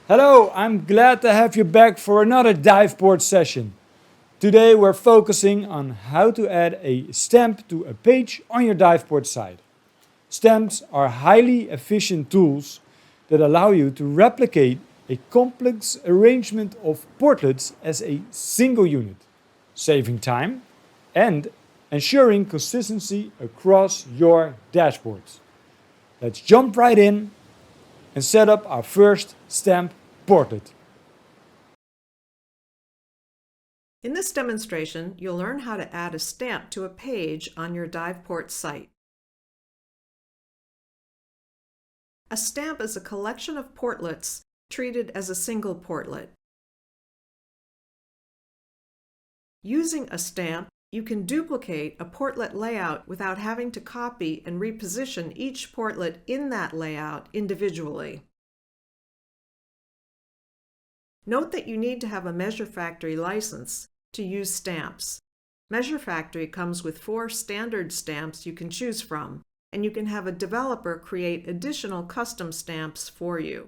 Hello, I'm glad to have you back for another DivePort session. Today we're focusing on how to add a stamp to a page on your DivePort site. Stamps are highly efficient tools that allow you to replicate a complex arrangement of portlets as a single unit, saving time and ensuring consistency across your dashboards. Let's jump right in and set up our first stamp portlet. In this demonstration, you'll learn how to add a stamp to a page on your DivePort site. A stamp is a collection of portlets treated as a single portlet. Using a stamp, you can duplicate a portlet layout without having to copy and reposition each portlet in that layout individually. Note that you need to have a Measure Factory license to use stamps. Measure Factory comes with 4 standard stamps you can choose from, and you can have a developer create additional custom stamps for you.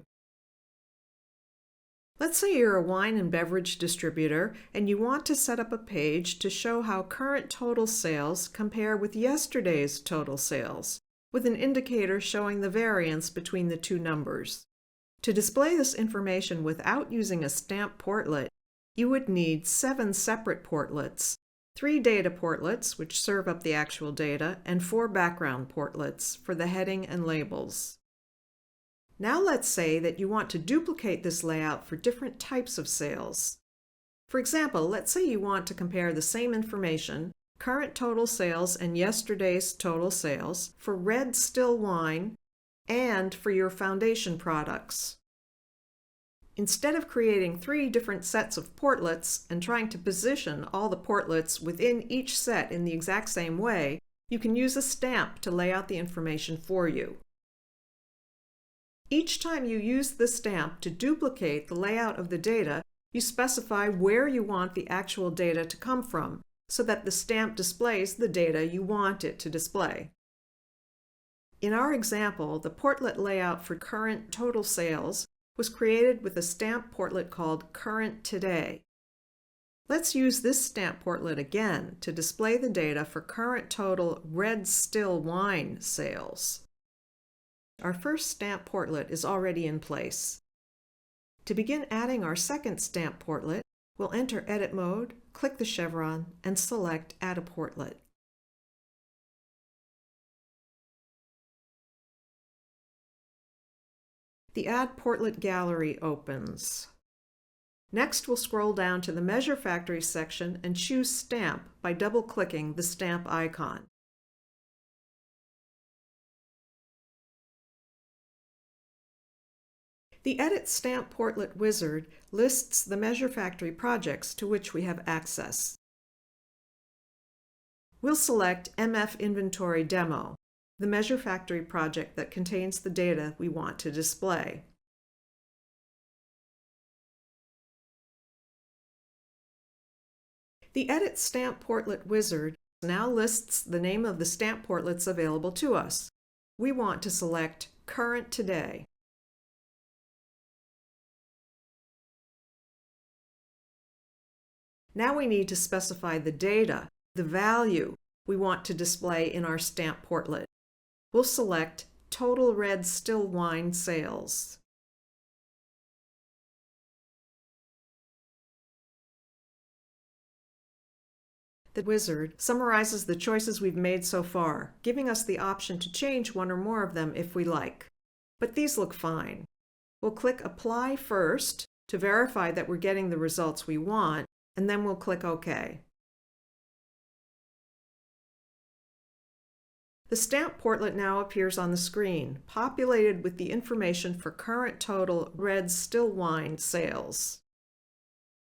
Let's say you're a wine and beverage distributor and you want to set up a page to show how current total sales compare with yesterday's total sales, with an indicator showing the variance between the two numbers. To display this information without using a stamp portlet, you would need 7 separate portlets, 3 data portlets, which serve up the actual data, and 4 background portlets for the heading and labels. Now let's say that you want to duplicate this layout for different types of sales. For example, let's say you want to compare the same information, current total sales and yesterday's total sales, for red still wine and for your foundation products. Instead of creating 3 different sets of portlets and trying to position all the portlets within each set in the exact same way, you can use a stamp to lay out the information for you. Each time you use the stamp to duplicate the layout of the data, you specify where you want the actual data to come from, so that the stamp displays the data you want it to display. In our example, the portlet layout for current total sales was created with a stamp portlet called Current Today. Let's use this stamp portlet again to display the data for current total red still wine sales. Our first stamp portlet is already in place. To begin adding our second stamp portlet, we'll enter Edit Mode, click the chevron, and select Add a Portlet. The Add Portlet gallery opens. Next, we'll scroll down to the Measure Factory section and choose Stamp by double-clicking the stamp icon. The Edit Stamp Portlet wizard lists the Measure Factory projects to which we have access. We'll select MF Inventory Demo, the Measure Factory project that contains the data we want to display. The Edit Stamp Portlet wizard now lists the name of the stamp portlets available to us. We want to select Current Today. Now we need to specify the data, the value we want to display in our stamp portlet. We'll select Total Red Still Wine Sales. The wizard summarizes the choices we've made so far, giving us the option to change one or more of them if we like. But these look fine. We'll click Apply first to verify that we're getting the results we want, and then we'll click OK. The stamp portlet now appears on the screen, populated with the information for current total red still wine sales.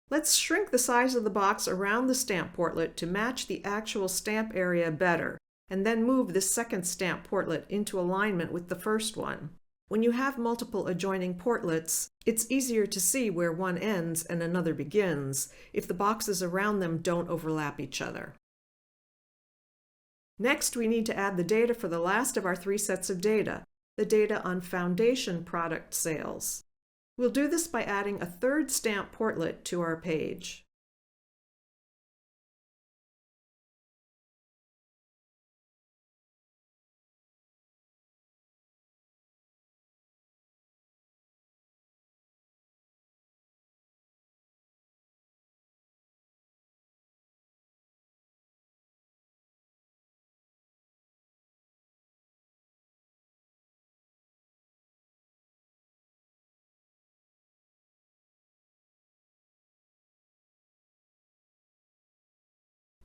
Let's shrink the size of the box around the stamp portlet to match the actual stamp area better, and then move this second stamp portlet into alignment with the first one. When you have multiple adjoining portlets, it's easier to see where one ends and another begins if the boxes around them don't overlap each other. Next, we need to add the data for the last of our 3 sets of data, the data on foundation product sales. We'll do this by adding a third stamp portlet to our page.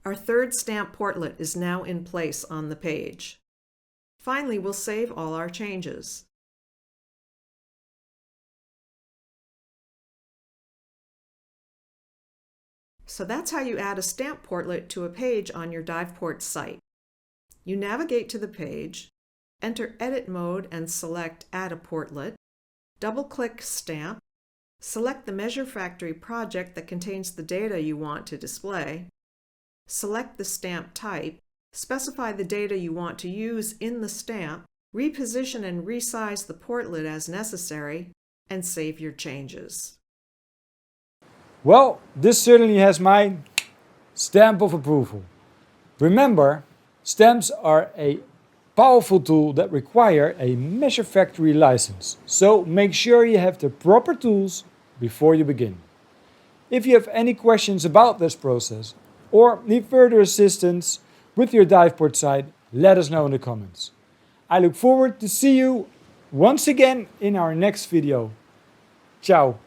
Our third stamp portlet is now in place on the page. Finally, we'll save all our changes. So that's how you add a stamp portlet to a page on your DivePort site. You navigate to the page, enter Edit Mode and select Add a Portlet, double-click Stamp, select the Measure Factory project that contains the data you want to display, select the stamp type, specify the data you want to use in the stamp, reposition and resize the portlet as necessary, and save your changes. Well, this certainly has my stamp of approval. Remember, stamps are a powerful tool that require a Measure Factory license, so make sure you have the proper tools before you begin. If you have any questions about this process or need further assistance with your DivePort site, let us know in the comments. I look forward to see you once again in our next video. Ciao!